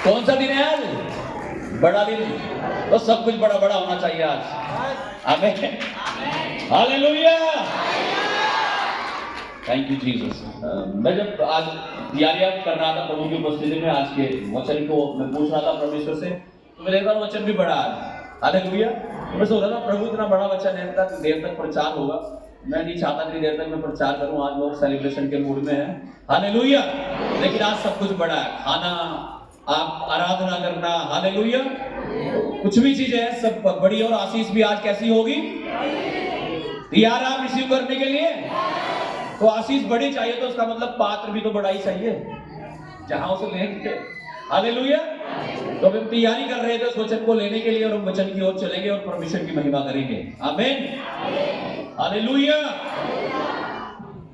कौन सा दिन है आज? बड़ा दिन। तो सब कुछ बड़ा बड़ा होना चाहिए आज। आमीन, हालेलुया, थैंक यू जीसस। मैं जब आज तैयारियां कर रहा था प्रभु की उपस्थिति में, आज के वचन को मैं पूछ रहा था परमेश्वर से, तो मैं देख रहा हूं वचन भी बड़ा आज। हालेलुया। मैं सोच रहा था प्रभु इतना बड़ा वचन है, तक देर तक प्रचार होगा। मैं नहीं चाहता इतनी देर तक मैं प्रचार करूं, आज लोग सेलिब्रेशन के मूड में हैं। हालेलुया। लेकिन आज सब कुछ बड़ा है, खाना, आप आराधना करना, हालेलुया, कुछ भी चीज है सब बड़ी। और आशीष भी आज कैसी होगी? तैयार आप रिसीव करने के लिए? तो आशीष बड़ी चाहिए तो उसका मतलब पात्र भी तो बड़ा ही चाहिए जहां उसे लेंगे। हालेलुया। तो हम तैयारी कर रहे थे उस वचन को लेने के लिए, और हम वचन की ओर चलेंगे और परमेश्वर की महिमा करेंगे। आमीन, hallelujah,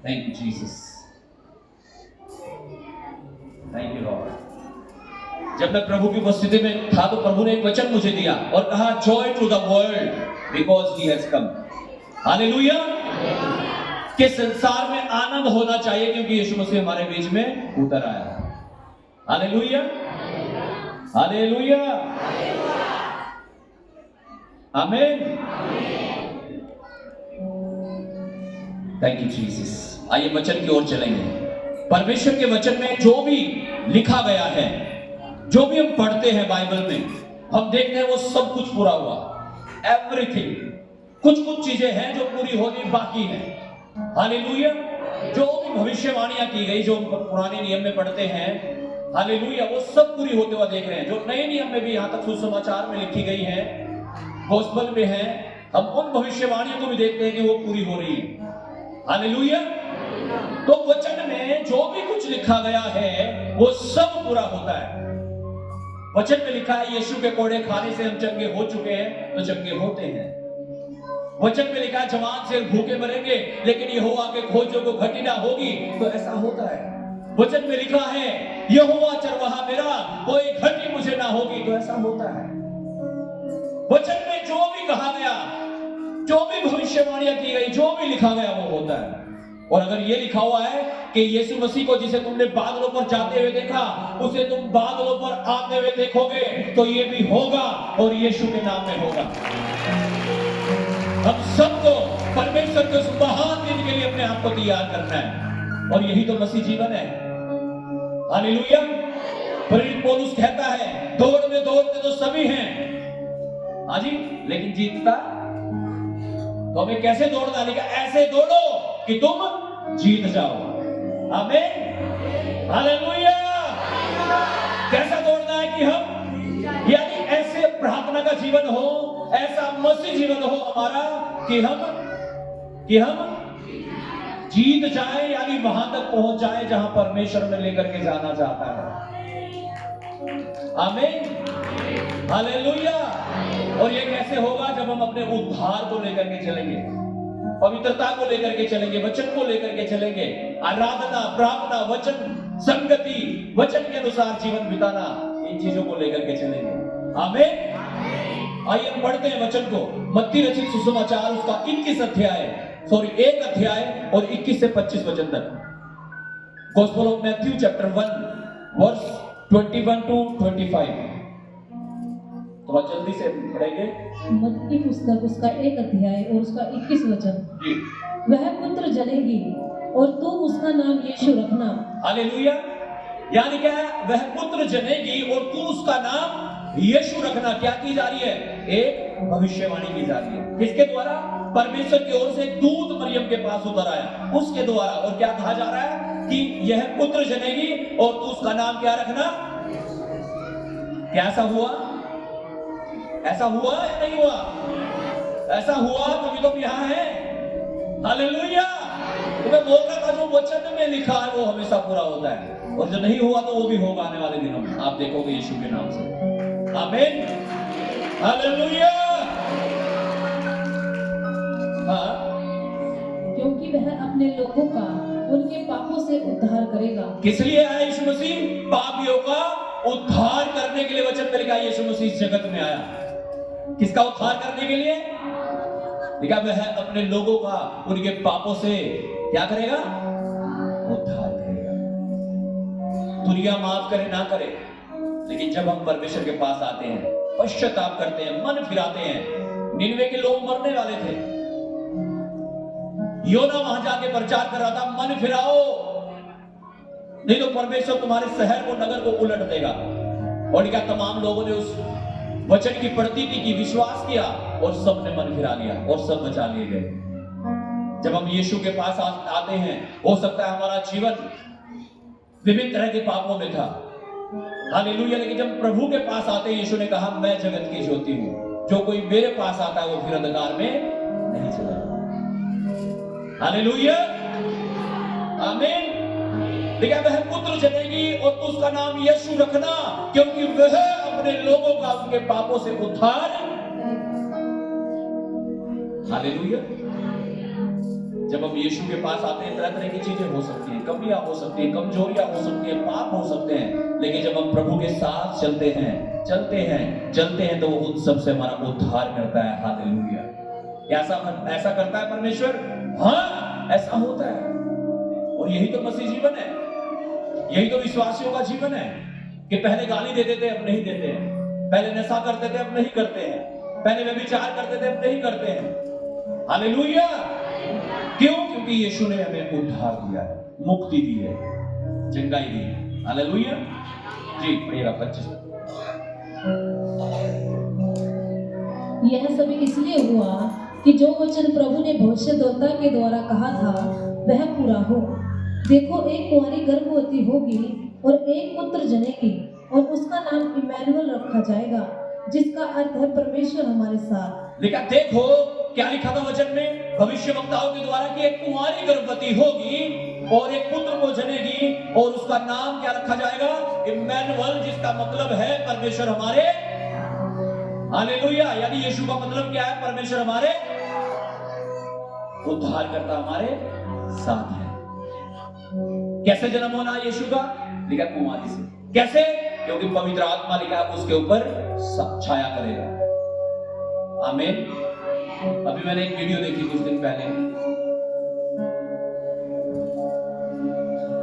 thank you Jesus, thank you Lord. जब मैं प्रभु की उपस्थिति में था तो प्रभु ने एक वचन मुझे दिया और कहा, joy to the world because he has come. Hallelujah. कि संसार में आनंद होना चाहिए क्योंकि यीशु मसीह हमारे बीच में उतर आया। हालेलुया, हालेलुया, आमीन, थैंक यू जीसस। आइए वचन की ओर चलेंगे। परमेश्वर के वचन में जो भी लिखा गया है, जो भी हम पढ़ते हैं बाइबल में, हम देखते हैं वो सब कुछ पूरा हुआ। एवरीथिंग। कुछ कुछ चीजें हैं जो पूरी होनी बाकी है। हालेलुया। जो भी भविष्यवाणियां की गई, जो पुराने नियम में पढ़ते हैं, हालेलुया, वो सब पूरी होते हुए देख रहे हैं। जो नए नियम में भी यहां तक सुसमाचार में लिखी गई है, गॉस्पेल में है, हम उन भविष्यवाणियों को भी देखते हैं कि वो पूरी हो रही है। हालेलुया। तो वचन में जो भी कुछ लिखा गया है वो सब पूरा होता है। वचन में लिखा है, यीशु के कोड़े खाने से हम चंगे हो चुके हैं, तो चंगे होते हैं। वचन में लिखा है, जवान से भूखे मरेंगे लेकिन यहोवा के खोजों को घटी ना होगी, तो ऐसा होता है। वचन में लिखा है, यहोवा चरवाहा मेरा, कोई घटी मुझे ना होगी, तो ऐसा होता है। वचन में जो भी कहा गया, जो भी भविष्यवाणियां की गई, जो भी लिखा गया वो होता है। और अगर ये लिखा हुआ है कि यीशु मसीह को जिसे तुमने बादलों पर जाते हुए देखा, उसे तुम बादलों पर आते हुए देखोगे, तो ये भी होगा और यीशु के नाम में होगा। हम सबको परमेश्वर के उस महान दिन के लिए अपने आप को तैयार करना है, और यही तो मसीह जीवन है। हालेलुया। प्रेरित पौलुस कहता है, दौड़ में दौड़ते तो सभी हैं, हाँ जी, लेकिन जीतता तो हमें कैसे दौड़ना? लिखा, ऐसे दौड़ो कि तुम जीत जाओ। आमीन, हालेलुया। कैसा दौड़ना है कि हम, यानी ऐसे प्रार्थना का जीवन हो, ऐसा मसीह जीवन हो हमारा कि हम जीत जाए, यानी वहां तक पहुंच जाए जहां परमेश्वर में लेकर के जाना चाहता है। आमीन, हालेलुया। और ये कैसे होगा? जब हम अपने उद्धार को लेकर के चलेंगे, पवित्रता को लेकर के चलेंगे, वचन को लेकर के चलेंगे, आराधना, प्रार्थना, वचन संगति, वचन के अनुसार जीवन बिताना, इन चीजों को लेकर के चलेंगे। आमीन। आइए हम पढ़ते हैं वचन को। मत्ती रचित सुसमाचार उसका 21 अध्याय, सॉरी 1 अध्याय और 21 से 25 वचन तक। Gospel of Matthew chapter 1 verse 21 to 25। थोड़ा जल्दी से पढ़ेंगे। मत्ती पुस्तक उसका 1 अध्याय और उसका 21 वचन। जी। वह पुत्र जनेगी और तुम उसका नाम यीशु रखना। हालेलुया। यानी क्या है? वह पुत्र जनेगी और तू उसका नाम यीशु रखना। क्या की जा रही है? एक भविष्यवाणी की जा रही है। किसके द्वारा? परमेश्वर की ओर से एक दूत मरियम के पास उतर आया, उसके द्वारा। और क्या कहा जा रहा है कि यह पुत्र जनेगी और तू उसका नाम क्या रखना? क्या ऐसा हुआ? ऐसा हुआ या नहीं हुआ? ऐसा हुआ, तभी तो यहाँ है। हालेलुया। तो मैं बोल रहा था, जो वचन में लिखा है वो हमेशा पूरा होता है, और जो नहीं हुआ तो वो भी होगा आने वाले दिनों में। आप देखोगे यीशु के नाम से। आमीन, हालेलुया। हाँ, क्योंकि वह अपने लोगों का उनके पापों से उद्धार करेगा। किस लिए आया यीशु मसीह? पापियों का उद्धार करने के लिए। वचन में लिखा यीशु मसीह इस जगत में आया। किसका उद्धार करने के लिए? लिखा वह अपने लोगों का उनके पापों से क्या करेगा? उद्धार करेगा। दुनिया माफ करे ना करे, लेकिन जब हम परमेश्वर के पास आते हैं, पश्चाताप करते हैं, मन फिराते हैं। निनवे के लोग मरने वाले थे, योना वहां जाके प्रचार कर रहा था, मन फिराओ, नहीं तो परमेश्वर तुम्हारे शहर को, नगर को उलट देगा। और क्या तमाम लोगों ने उस वचन की प्रतीति की, विश्वास किया और सब ने मन फिरा लिया और सब बचा लिए गए। जब हम यीशु के पास आते हैं, हो सकता है हमारा जीवन विभिन्न तरह के पापों में था, हालेलुया, लेकिन जब प्रभु के पास आते हैं, यीशु ने कहा मैं जगत की ज्योति हूं, जो कोई मेरे पास आता है वो फिर अंधकार में नहीं चलेगा। हालेलुया, आमीन। देखिए, वह पुत्र जनेगी और तू उसका नाम यीशु रखना, क्योंकि वह अपने लोगों का उनके पापों से उद्धार। हालेलुया। जब हम यीशु के पास आते हैं, तरह तरह की चीजें हो सकती हैं, कमियां हो सकती हैं, कमजोरियां हो सकती हैं, पाप हो सकते हैं, लेकिन जब हम प्रभु के साथ चलते हैं तो वो उन सबसे हमारा उद्धार करता है। हालेलुया। ऐसा करता है परमेश्वर, हाँ ऐसा होता है। और यही तो मसीह जीवन है, यही तो विश्वासियों का जीवन है कि पहले गाली देते थे, अब नहीं देते हैं, पहले नशा करते थे, अब नहीं करते हैं, पहले व्यभिचार करते थे, अब नहीं करते हैं। हालेलुया। क्यों? क्योंकि यीशु ने हमें उद्धार दिया है, मुक्ति दी है, चंगाई दी है। हालेलुया। जी पढ़िएगा 25। यह सब इसलिए हुआ कि जो वचन प्रभु ने भविष्यद्वक्ता के द्वारा कहा था वह पूरा हो। देखो, एक कुंवारी गर्भवती होगी और एक पुत्र जनेगी और उसका नाम इमैनुअल रखा जाएगा, जिसका अर्थ है परमेश्वर हमारे साथ। लिखा, देखो क्या लिखा था वचन में भविष्यवक्ताओं के द्वारा कि एक कुंवारी गर्भवती होगी और एक पुत्र को जनेगी और उसका नाम क्या रखा जाएगा? इमैनुअल, जिसका मतलब है परमेश्वर हमारे। हालेलुया। यानी यीशु का मतलब क्या है? परमेश्वर हमारे उद्धार करता हमारे साथ है। कैसे जन्म होना है यीशु का? लिखा कुंवारी से। कैसे? क्योंकि पवित्र आत्मा लिखा उसके ऊपर छाया करेगा। आमीन। अभी मैंने एक वीडियो देखी कुछ दिन पहले,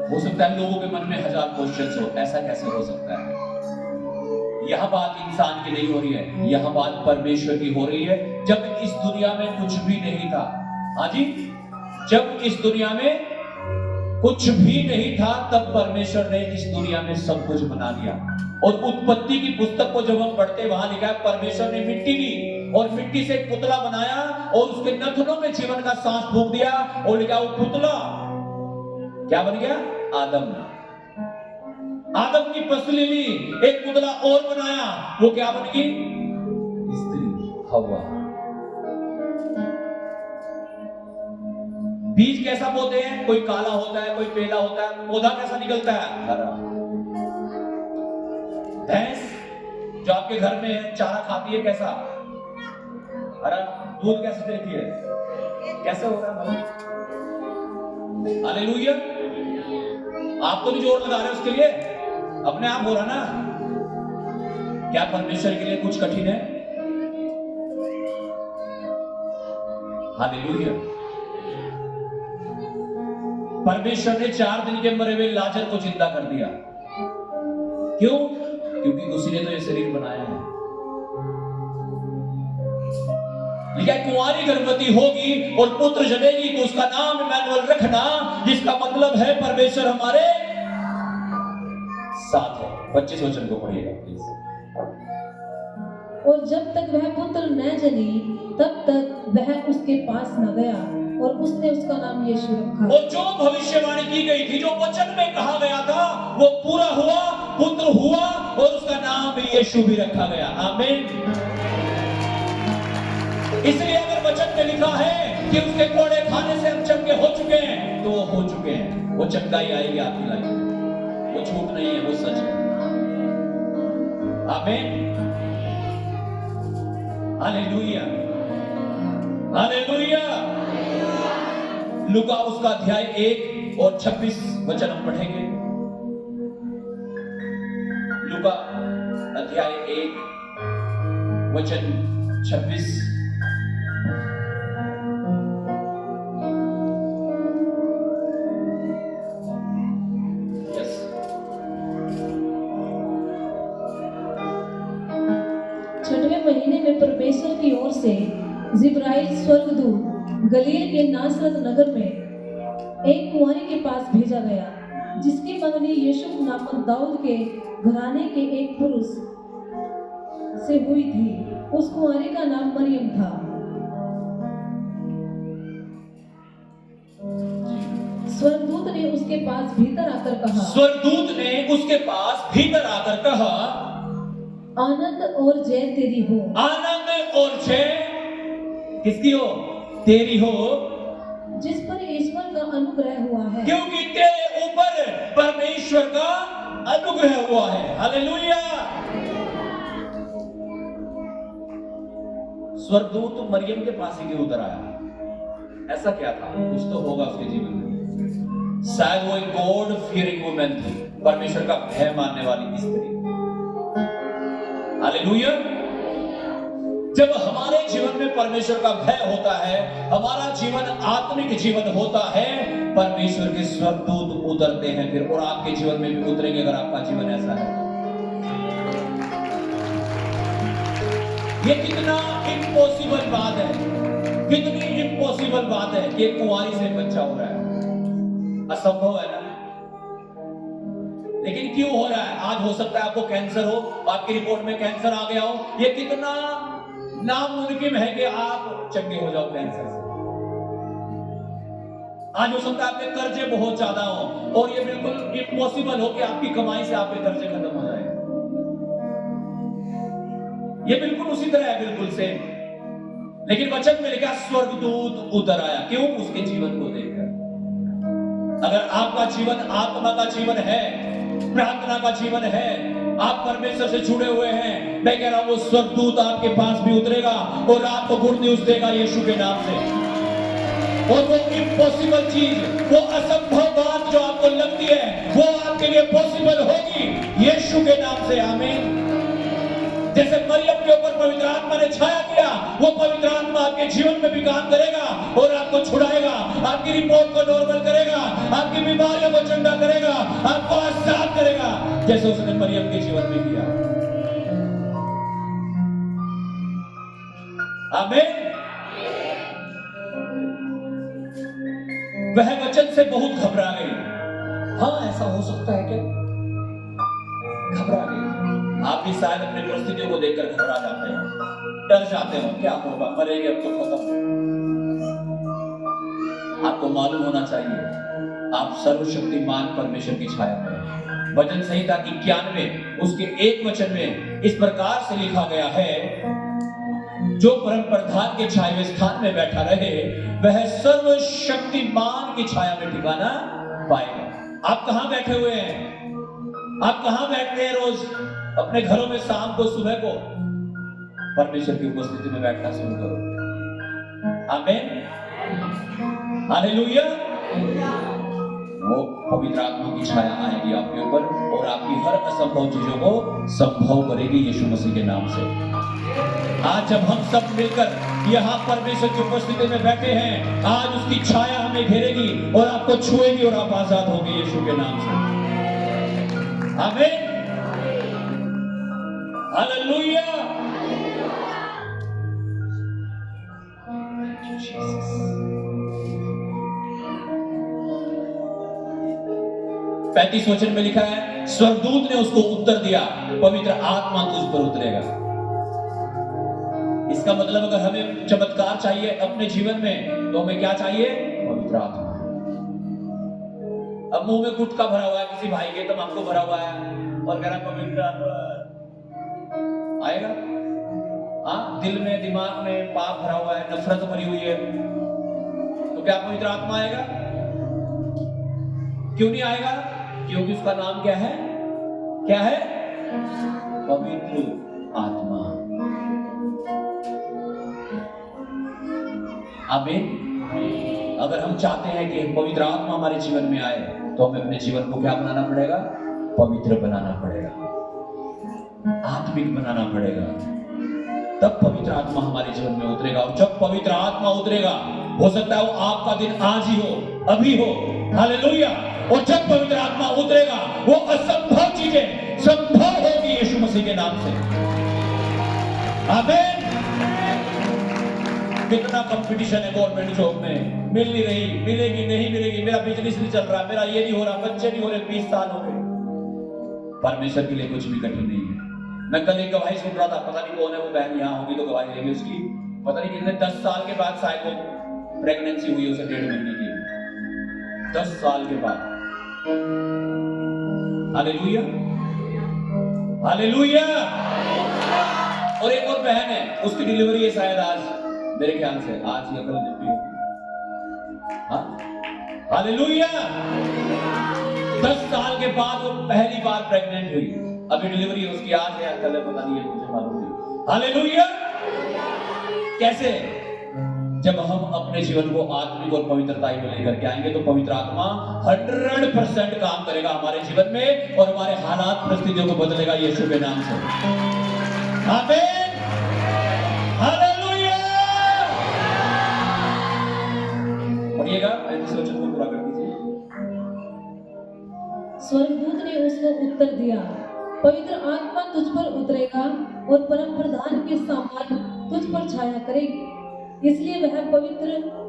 हो सकता है लोगों के मन में हजार क्वेश्चंस हो, ऐसा कैसे हो सकता है? यह बात इंसान की नहीं हो रही है, यह बात परमेश्वर की हो रही है। जब इस दुनिया में कुछ भी नहीं था, हाँ जी, जब इस दुनिया में कुछ भी नहीं था, तब परमेश्वर ने इस दुनिया में सब कुछ बना दिया। और उत्पत्ति की पुस्तक को जब हम पढ़ते, वहां लिखा है परमेश्वर ने मिट्टी ली और मिट्टी से एक पुतला बनाया और उसके नथनों में जीवन का सांस फूंक दिया और लिखा वो पुतला क्या बन गया? आदम। आदम की पसली ली, एक पुतला और बनाया, वो क्या बन गई? स्त्री, हव्वा। बीज कैसा बोते हैं? कोई काला होता है, कोई पीला होता है। पौधा कैसा निकलता है? हरा। भैंस जो आपके घर में है, चारा खाती है, कैसा? हरा। दूध कैसे देती है? कैसे हो रहा है? हालेलुया। आप तो नहीं जोर लगा रहे उसके लिए, अपने आप हो रहा ना। क्या परमेश्वर के लिए कुछ कठिन है? हालेलुया। परमेश्वर ने 4 दिन के मरे हुए लाजर को जिंदा कर दिया। क्यों? क्योंकि उसी ने तो ये शरीर बनाया है। लिखा कुंवारी गर्भवती होगी और पुत्र जनेगी तो उसका नाम इमैनुअल रखना, जिसका मतलब है परमेश्वर हमारे साथ है। 25 वचन को पढ़िएगा प्लीज। और जब तक वह पुत्र न जनी, तब तक वह उसके पास न गया और उसने उसका नाम यीशु रखा। और जो भविष्यवाणी की गई थी, जो वचन में कहा गया था, वो पूरा हुआ, पुत्र हुआ और उसका नाम यीशु भी रखा गया। आमीन। इसलिए अगर वचन में लिखा है कि उसके कोड़े खाने से हम चंगे हो चुके हैं, तो वो हो चुके हैं। वो चंगाई आएगी आपकी लाइफ में, वो झूठ नहीं है, वो सच है। आमीन। Hallelujah, hallelujah. लूका उसका अध्याय 1 और 26 वचन हम पढ़ेंगे। लूका अध्याय 1 वचन 26। में परमेश्वर की ओर से जिब्राइल स्वर्गदूत गलील के नासरत नगर में एक कुंवारी के पास भेजा गया, जिसकी मंगनी यूसुफ नामक दाऊद के घराने के एक पुरुष से हुई थी। उस कुंवारी का नाम मरियम था। स्वर्गदूत ने उसके पास भीतर आकर कहा, स्वर्गदूत ने उसके पास भीतर आकर कहा, आनंद और जय तेरी हो। आनंद और जय किसकी हो? तेरी हो, जिस पर ईश्वर का अनुग्रह हुआ है, क्योंकि तेरे ऊपर परमेश्वर का अनुग्रह हुआ है। हालेलुया। स्वर्गदूत मरियम के पास ही क्यों उतर आया? ऐसा क्या था? कुछ तो होगा उसके जीवन में। शायद वो एक गॉड फियरिंग वुमन थी, परमेश्वर का भय मानने वाली स्त्री। हालेलुया। जब हमारे जीवन में परमेश्वर का भय होता है, हमारा जीवन आत्मिक जीवन होता है, परमेश्वर के स्वर्गदूत उतरते हैं फिर, और आपके जीवन में भी उतरेंगे अगर आपका जीवन ऐसा है। ये कितना इम्पॉसिबल बात है, कितनी इम्पॉसिबल बात है कि एक कुंवारी से बच्चा हो रहा है। असंभव है ना? लेकिन क्यों हो रहा है? आज हो सकता है आपको कैंसर हो, आपकी रिपोर्ट में कैंसर आ गया हो। ये कितना नामुमकिन है कि आप चंगे हो जाओ कैंसर से। आज हो सकता है आपके कर्जे बहुत ज्यादा हो और ये बिल्कुल इम्पॉसिबल हो कि आपकी कमाई से आपके कर्जे खत्म हो जाए। ये बिल्कुल उसी तरह है, बिल्कुल से। लेकिन वचन में लिखा स्वर्गदूत उतर आया। क्यों? उसके जीवन को देखकर। अगर आपका जीवन आत्मा का जीवन है, प्रार्थना का जीवन है, आप परमेश्वर से जुड़े हुए हैं, मैं कह रहा हूं वो स्वर्गदूत आपके पास भी उतरेगा और आपको गुड न्यूज देगा यीशु के नाम से। और वो इम्पॉसिबल चीज, वो असंभव बात जो आपको लगती है, वो आपके लिए पॉसिबल होगी यीशु के नाम से। आमीन। जैसे मरियम के ऊपर पवित्र आत्मा ने छाया किया, वो पवित्र आत्मा आपके जीवन में भी काम करेगा और आपको छुड़ाएगा, आपकी रिपोर्ट को नॉर्मल करेगा, आपकी बीमारियों को चंगा करेगा, आपको आजाद करेगा, जैसे उसने मरियम के जीवन में किया। आमीन। वह वचन से बहुत घबरा गई। हाँ, ऐसा हो सकता है क्या? घबरा गई। आप भी शायद अपनी परिस्थितियों को देखकर घबरा जाते हैं, डर जाते हो, क्या होगा, मरेंगे अब तो खत्म। आपको मालूम होना चाहिए आप सर्वशक्तिमान परमेश्वर की छाया में। वचन संहिता 91 उसके एक वचन में इस प्रकार से लिखा गया है, जो परम प्रधान के छाए हुए स्थान में बैठा रहे, वह सर्वशक्तिमान की छाया में ठिकाना पाएगा। आप कहां बैठे हुए हैं? आप कहां बैठते हैं रोज? अपने घरों में शाम को, सुबह को परमेश्वर की उपस्थिति में बैठना शुरू करो। आमीन। हालेलुया। वो पवित्र आत्मा की छाया आएगी आपके ऊपर और आपकी हर असंभव चीजों को संभव करेगी यीशु मसीह के नाम से। आज जब हम सब मिलकर यहाँ परमेश्वर की उपस्थिति में बैठे हैं, आज उसकी छाया हमें घेरेगी और आपको छुएगी और आप आजाद होंगे यीशु के नाम से। आमीन। हालेलुया। पैंतीस वचन में लिखा है, स्वर्गदूत ने उसको उत्तर दिया, पवित्र आत्मा तुझ पर उतरेगा। इसका मतलब अगर हमें चमत्कार चाहिए अपने जीवन में, तो हमें क्या चाहिए? पवित्र आत्मा। अब मुंह में गुटखा भरा हुआ है किसी भाई के, तंबाकू भरा हुआ है और कह रहा पवित्र आत्मा आएगा। हाँ, दिल में, दिमाग में पाप भरा हुआ है, नफरत भरी हुई है, तो क्या पवित्र आत्मा आएगा? क्यों नहीं आएगा? क्योंकि उसका नाम क्या है? क्या है? पवित्र आत्मा। आमीन। अगर हम चाहते हैं कि पवित्र आत्मा हमारे जीवन में आए, तो हमें अपने जीवन को क्या बनाना पड़ेगा? पवित्र बनाना पड़ेगा, आत्मिक बनाना पड़ेगा। तब पवित्र आत्मा हमारे जीवन में उतरेगा। और जब पवित्र आत्मा उतरेगा, हो सकता है वो आपका दिन आज ही हो, अभी हो। हालेलुया। और जब पवित्र आत्मा उतरेगा, वो असंभव चीजें संभव होगी यीशु मसीह के नाम से। आमीन। कितना कंपटीशन है गवर्नमेंट जॉब में, मिल नहीं रही, मिलेगी नहीं मिलेगी, मेरा बिजनेस नहीं चल रहा, मेरा ये नहीं हो रहा, बच्चे नहीं हो रहे, 20 साल हो गए। परमेश्वर के लिए कुछ भी कठिन नहीं है। मैं कल एक गवाही सुन रहा था, पता नहीं कौन है वो बहन, यहाँ होगी तो गवाही देगी उसकी, पता नहीं कितने 10 साल के बाद शायद वो प्रेगनेंसी हुई उसे 1.5 महीने की, 10 साल के बाद। Hallelujah, hallelujah. और एक और बहन है, उसकी डिलीवरी है शायद आज, मेरे ख्याल से आज या कल भी होगी। हाँ, हालेलुया। 10 साल के बाद वो पहली बार प्रेग्नेंट हुई, अभी डिलीवरी उसकी आज है या कल है, पता नहीं है, मुझे मालूम नहीं। हालेलुया। कैसे? जब हम अपने जीवन को आत्मिक और पवित्रताई में लेकर के आएंगे तो पवित्र आत्मा 100% काम करेगा हमारे जीवन में और हमारे हालात परिस्थितियों को बदलेगा यीशु के नाम से। आमीन, हालेलुया। पढ़िएगा, इस वचन को पूरा कर दीजिए। स्वर्गदूत ने उसको उत्तर दिया, पवित्र आत्मा तुझ पर उतरेगा और परम प्रधान के सामान तुझ पर छाया करेगी, इसलिए वह पवित्र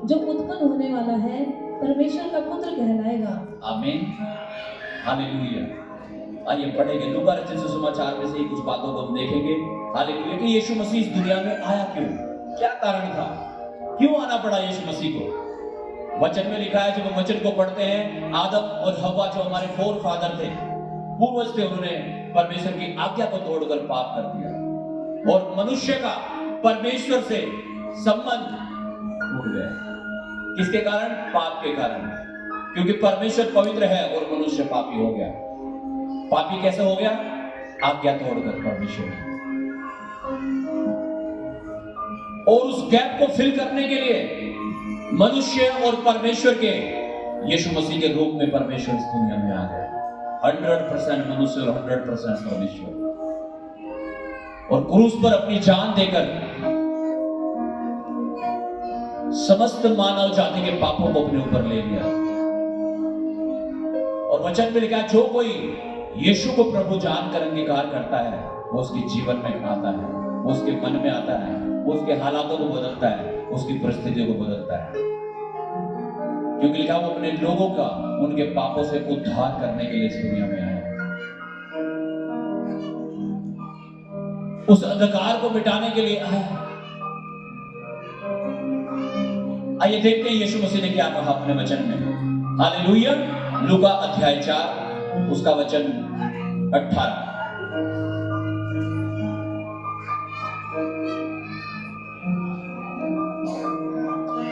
जो उत्पन्न होने वाला है परमेश्वर का पुत्र कहलाएगा। आमीन, हालेलुया। आइए पढ़ेंगे लूका रचित सुसमाचार में से कुछ बातों को हम देखेंगे। हालेलुया कि यीशु मसीह इस दुनिया में आया क्यों, क्या कारण था, क्यों आना पड़ा यीशु मसीह को। वचन में लिखा है, जब हम वचन को पढ़ते हैं, आदम और हव्वा जो हमारे फोर फादर थे, पूर्वज थे, उन्होंने परमेश्वर की आज्ञा को तोड़कर पाप कर दिया और मनुष्य का परमेश्वर से संबंध टूट गया। किसके कारण? पाप के कारण, क्योंकि परमेश्वर पवित्र है और मनुष्य पापी हो गया। पापी कैसे हो गया? आज्ञा तोड़कर परमेश्वर। और उस गैप को फिल करने के लिए मनुष्य और परमेश्वर के यीशु मसीह के रूप में परमेश्वर इस दुनिया में आ गया। 100% मनुष्य और 100% परमेश्वर, और क्रूस पर अपनी जान देकर समस्त मानव जाति के पापों को अपने ऊपर ले लिया। और वचन में लिखा है, जो कोई यीशु को प्रभु जानकर अंगीकार करता है वो उसके जीवन में आता है, वो उसके मन में आता है, वो उसके हालातों को बदलता है, उसकी परिस्थितियों को बदलता है, क्योंकि लिखा वो अपने लोगों का उनके पापों से उद्धार करने के लिए इस दुनिया में आया, उस अंधकार को मिटाने के लिए आया। आइए देखते हैं यीशु मसीह ने क्या कहा अपने वचन में। हालेलुया। लूका अध्याय 4 उसका वचन 18।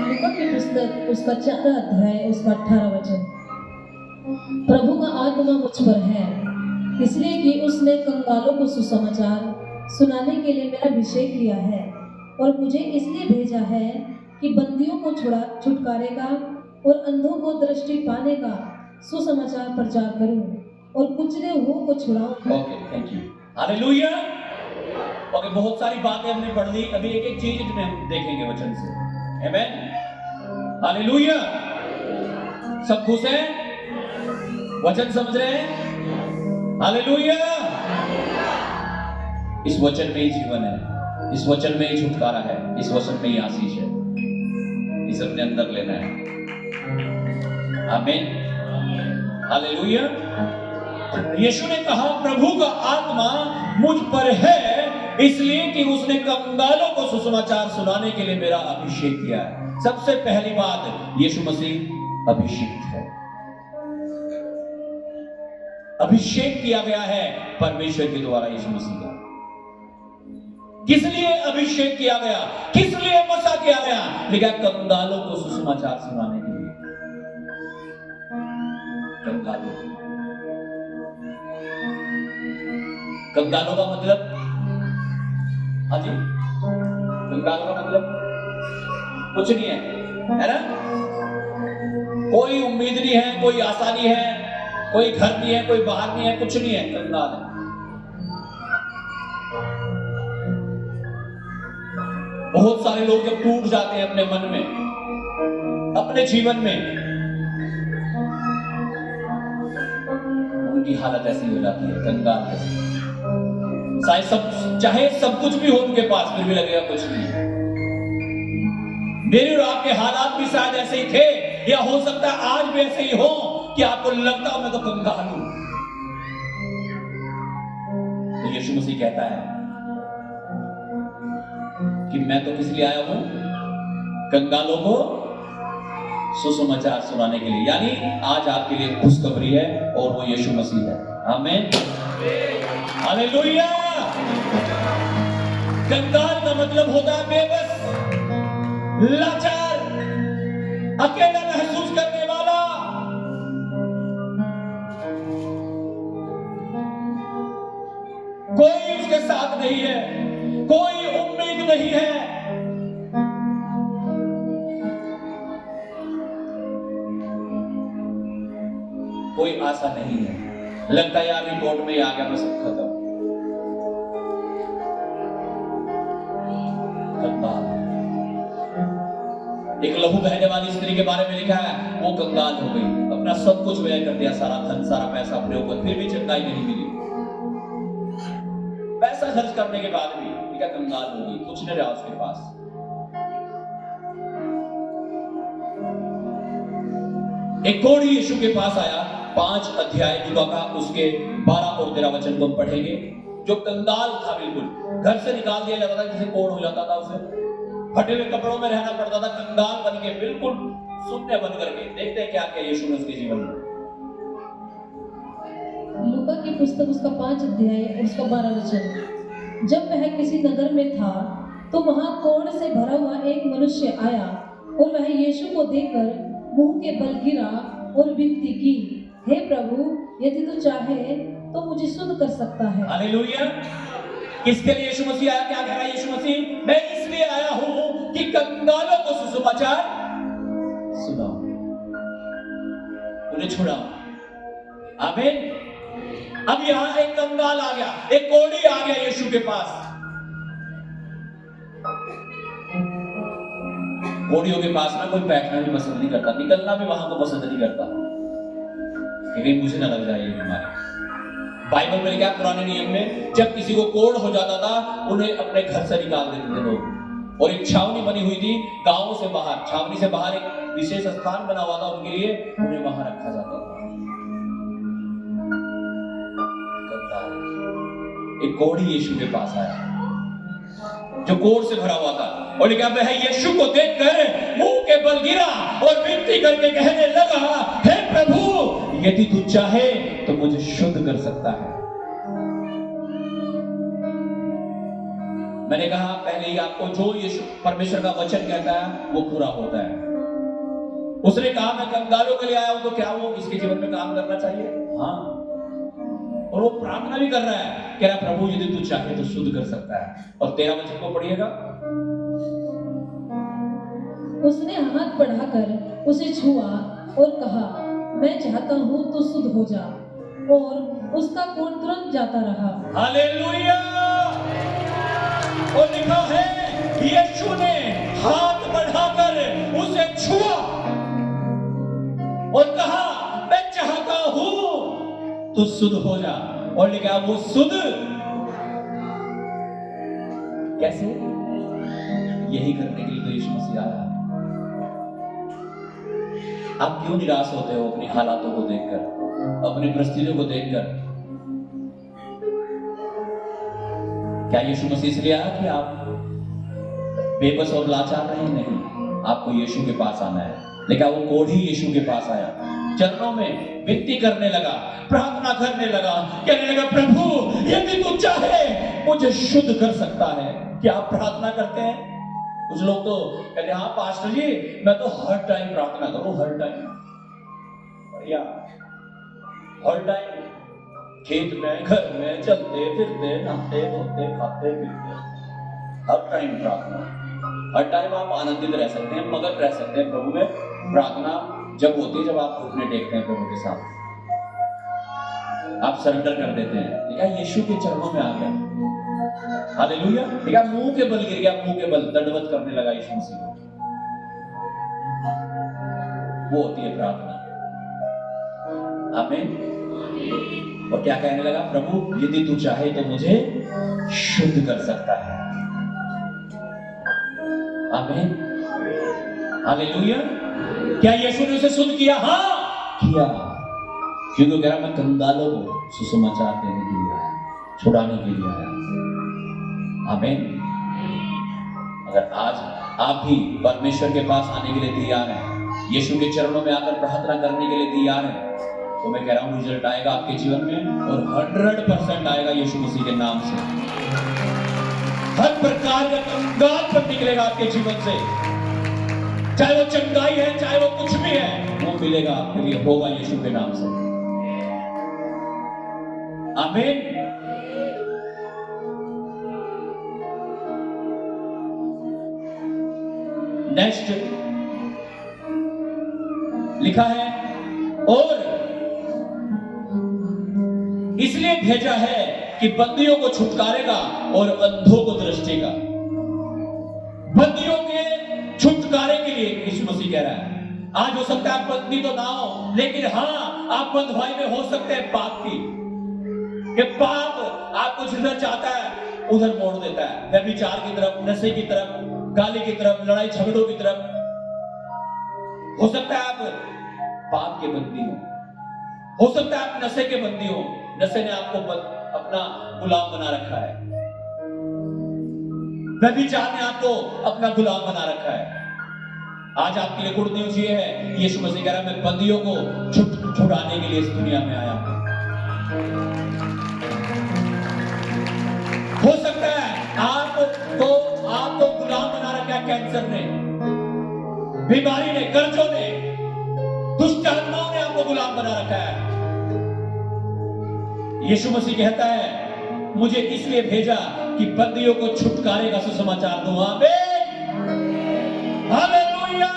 लूका की पुस्तक उसका 4 अध्याय उसका 18 वचन। प्रभु का आत्मा मुझ पर है, इसलिए कि उसने कंगालों को सुसमाचार सुनाने के लिए मेरा अभिषेक किया है, और मुझे इसलिए भेजा है कि बंदियों को छुटकारेगा और अंधों को दृष्टि पाने का सुसमाचार प्रचार करूं और कुचले हुओं को छुड़ाऊं। Okay, thank you. Hallelujah. Okay, बहुत सारी बातें हमने पढ़ ली, अभी एक एक चीज में हम देखेंगे वचन से। आमीन, हालेलुया। सब खुश हैं? वचन समझ रहे हैं? हालेलुया। इस वचन में ही जीवन है, इस वचन में ही छुटकारा है, इस वचन में ही आशीष है, इस अपने अंदर लेना है। आमीन, हालेलुया। यीशु ने कहा, प्रभु का आत्मा मुझ पर है, इसलिए कि उसने कंगालों को सुसमाचार सुनाने के लिए मेरा अभिषेक किया है। सबसे पहली बात, यीशु मसीह अभिषिक्त है, अभिषेक किया गया है परमेश्वर के द्वारा यीशु मसीह का। किस लिए अभिषेक किया गया, किस लिए मसा किया गया? लिखा कंगालों को सुसमाचार सुनाने के लिए। कंगालों का मतलब, हाँ जी, कंगालों का मतलब कुछ नहीं है ना? कोई उम्मीद नहीं है, कोई आशा नहीं है, कोई घर नहीं है, कोई बाहर नहीं है, कुछ नहीं है, कंगाल है। बहुत सारे लोग जब टूट जाते हैं अपने मन में, अपने जीवन में, उनकी हालत ऐसी हो जाती है, कंगाल जैसी। शायद सब, चाहे सब कुछ भी हो उनके पास, फिर भी लगेगा कुछ नहीं। मेरे और आपके हालात भी शायद ऐसे ही थे, या हो सकता है आज भी ऐसे ही हो कि आपको लगता हो मैं तो कंगाल हूं। तो यीशु मसीह कहता है कि मैं तो किस लिए आया हूं? कंगालों को सुसमाचार सुनाने के लिए। यानी आज आपके लिए खुशखबरी है और वो यीशु मसीह है। आमीन, हालेलुया। कंगाल का मतलब होता है बेबस, लाचार, अकेला महसूस करने वाला। कोई उसके साथ नहीं है, कोई उम्मीद नहीं है। कोई आशा नहीं है, लगता है यार रिपोर्ट में ही आ गया, बस खत्म। कंगाल, एक लहू बहने वाली स्त्री के बारे में लिखा है, वो कंगाल हो गई, अपना सब कुछ व्यय कर दिया, सारा धन सारा पैसा प्रयोग कर, फिर भी चंगाई नहीं मिली। पैसा खर्च करने के बाद भी क्या कंगाल हो गई, कुछ नहीं रहा उसके पास। एक कोढ़ी यीशु के पास आया, 5 अध्याय लूका का उसके 12 और 13 वचन को हम पढ़ेंगे। जो कंगाल था, बिल्कुल घर से निकाल दिया जाता था, किसी कोढ़ हो जाता था, उसे फटे हुए कपड़ों में रहना पड़ता था, कंगाल बन के, बिल्कुल शून्य बन करके। देखते हैं क्या क्या यीशु ने उसके जीवन में। लूका की पुस्तक उसका 5 अध्याय और उसका 12 वचन। जब वह किसी नगर में था तो वहां कोढ़ से भरा हुआ एक मनुष्य आया और वह यीशु को देखकर मुंह के बल गिरा और विनती की, हे प्रभु, यदि तू चाहे तो मुझे शुद्ध कर सकता है। हालेलुया। किसके लिए यीशु मसीह आया? क्या कह रहा है यीशु मसीह? मैं इसलिए आया हूं कि कंगालों को सुसमाचार सुनाऊं, उन्हें छुड़ाऊं। आमीन। अब यहां एक कंगाल आ गया, एक कोढ़ी आ गया यीशु के पास। कोढ़ियों के पास ना कोई बैठना भी पसंद नहीं करता, निकलना भी वहां को पसंद नहीं करता, क्योंकि मुझे ना लग जाए ये बीमारी। बाइबल में क्या, पुराने नियम में जब किसी को कोढ़ हो जाता था, उन्हें अपने घर से निकाल देते थे लोग, और एक छावनी बनी हुई थी गांव से बाहर, छावनी से बाहर एक विशेष स्थान बना हुआ था उनके लिए, उन्हें वहां रखा जाता था। एक कोढ़ी यीशु के पास आया जो कोढ़ से भरा हुआ था, और लिखा वह यीशु को देखकर मुंह के बल गिरा और विनती करके कहने लगा, हे प्रभु, यदि तू चाहे तो मुझे शुद्ध कर सकता है। मैंने कहा पहले ही आपको, जो यीशु परमेश्वर का वचन कहता है वो पूरा होता है। उसने कहा मैं कंगालों के लिए आया हूं, तो क्या वो इसके जीवन में काम करना चाहिए? हाँ, और वो प्रार्थना भी कर रहा है, कह रहा प्रभु यदि तू चाहे तो शुद्ध कर सकता है। और 13 वचन को पढ़िएगा। उसने हाथ बढ़ाकर उसे छुआ और कहा, मैं चाहता हूं तो शुद्ध हो जा, और उसका कोढ़ तुरंत जाता रहा। हालेलुया। और लिखा है यीशु ने हाथ बढ़ाकर उसे छुआ और कहा, मैं चाहता हूं तो शुद्ध हो जा। और लिखा वो शुद्ध कैसे? यही करने के लिए तो यीशु मसीह आया। आप क्यों निराश होते हो अपनी हालातों को देखकर, अपनी परिस्थितियों को देखकर? क्या यीशु मसीह इसलिए आया कि आप बेबस और लाचार रहे? नहीं, आपको यीशु के पास आना है। लेकिन वो कोढ़ी यीशु के पास आया, चरणों में विनती करने लगा, प्रार्थना करने लगा, कहने लगा प्रभु यदि तू चाहे मुझे शुद्ध कर सकता है। क्या आप प्रार्थना करते हैं? कुछ लोग तो कहते हैं हाँ पास्टर जी, मैं तो हर टाइम प्रार्थना करूं, हर टाइम, बढ़िया, हर टाइम खेत में, घर में, चलते फिरते, नहाते धोते, खाते पीते, हर टाइम प्रार्थना। हर टाइम आप आनंदित रह सकते हैं, मगन रह सकते हैं प्रभु में। प्रार्थना जब होती है जब आप घुटने टेकते हैं प्रभु के साथ, आप सरेंडर कर देते हैं। देखा यीशु के चरणों में आ गया। हालेलुया। देखा मुंह के बल गिर गया, मुंह के बल दंडवत करने लगा यीशु मसीह को। वो होती है प्रार्थना। आमीन। और क्या कहने लगा? प्रभु यदि तू चाहे तो मुझे शुद्ध कर सकता है। आमीन। हालेलुया। क्या यीशु ने उसे शुद्ध किया? हाँ किया, क्योंकि कह रहा मैं कंगालों को सुसमाचार देने के लिए आया, छुड़ाने के लिए आया। आमीन। अगर आज आप भी परमेश्वर के पास आने के लिए तैयार हैं, यीशु के चरणों में आकर प्रार्थना करने के लिए तैयार हैं, तो मैं कह रहा हूं रिजल्ट आएगा आपके जीवन में, और 100% आएगा यीशु मसीह के नाम से। हर प्रकार का कंगालपन निकलेगा आपके जीवन से, चाहे वो चंगाई है, चाहे वो कुछ भी है, वो मिलेगा आपके लिए, होगा यीशु के नाम से। आमीन। नेक्स्ट लिखा है, और इसलिए भेजा है कि बंदियों को छुटकारेगा और अंधों को दृष्टि का। बंदियों के छुटकारे के लिए यीशु मसीह कह रहा है। आज हो सकता है आप बंदी तो ना हो, लेकिन हाँ आप बंधुआई में हो सकते हैं पाप की, कि पाप आपको जिधर चाहता है उधर मोड़ देता है, व्यभिचार की तरफ, नशे की तरफ, गाली की तरफ, लड़ाई झगड़ों की तरफ। हो सकता है आप पाप के बंदी हो सकता है आप नशे के बंदी हो, नशे ने आपको अपना गुलाम बना रखा है, व्यभिचार ने आपको अपना गुलाम बना रखा है। आज आपके लिए गुड न्यूज़ ये है, यीशु मसीह कह रहा है मैं बंदियों को छुड़ाने के लिए इस दुनिया में आया हूं। हो सकता है आपको गुलाम बना रखा है कैंसर ने, बीमारी ने, कर्जों ने, दुष्ट आत्माओं ने आपको गुलाम बना रखा है। यीशु मसीह कहता है मुझे इसलिए भेजा कि बंदियों को छुटकारे का सुसमाचार दूं। हालेलुया।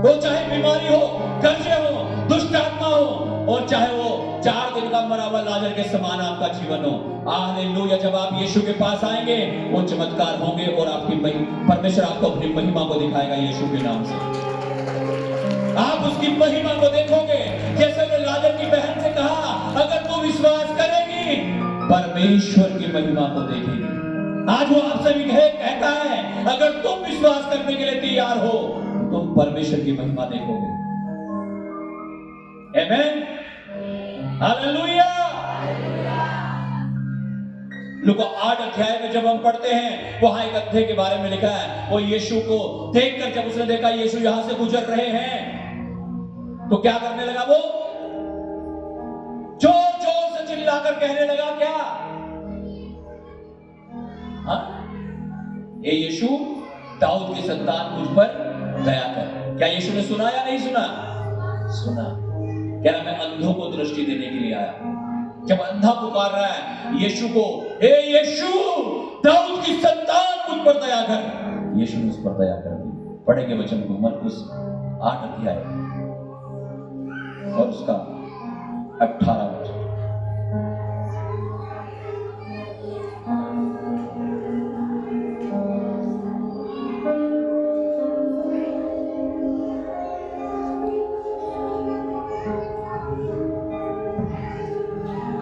वो चाहे बीमारी हो, कर्जे हो, दुष्ट आत्मा हो, और चाहे वो 4 दिन का मरा हुआ लाजर के समान आपका जीवन हो। हालेलुया। जब आप यीशु के पास आएंगे वो चमत्कार होंगे, और आपकी परमेश्वर आपको अपनी महिमा को दिखाएगा यीशु के नाम से। आप उसकी महिमा को देखोगे, जैसे ने लाजर की बहन से कहा अगर तू विश्वास करेगी परमेश्वर की महिमा को देखेगी। आज वो आपसे भी कहता है अगर तुम विश्वास करने के लिए तैयार हो तुम परमेश्वर की महिमा देखोगे। आमीन। हालेलुया। लूका 8 अध्याय में जब हम पढ़ते हैं, वहां एक अंधे के बारे में लिखा है, वो यीशु को देखकर जब उसने देखा यीशु यहां से गुजर रहे हैं, तो क्या करने लगा? वो जोर जोर से चिल्लाकर कहने लगा क्या? ये यीशु दाऊद की संतान मुझ पर दया कर। क्या यीशु ने सुना या नहीं सुना? सुना। क्या मैं अंधों को दृष्टि देने के लिए आया। जब अंधा पुकार रहा है यीशु को, हे यीशु दाऊद की संतान मुझ पर दया कर, यीशु ने उस पर दया कर दी। पढ़ेंगे वचन को, मरकुस 8 अध्याय और उसका 18 वचन।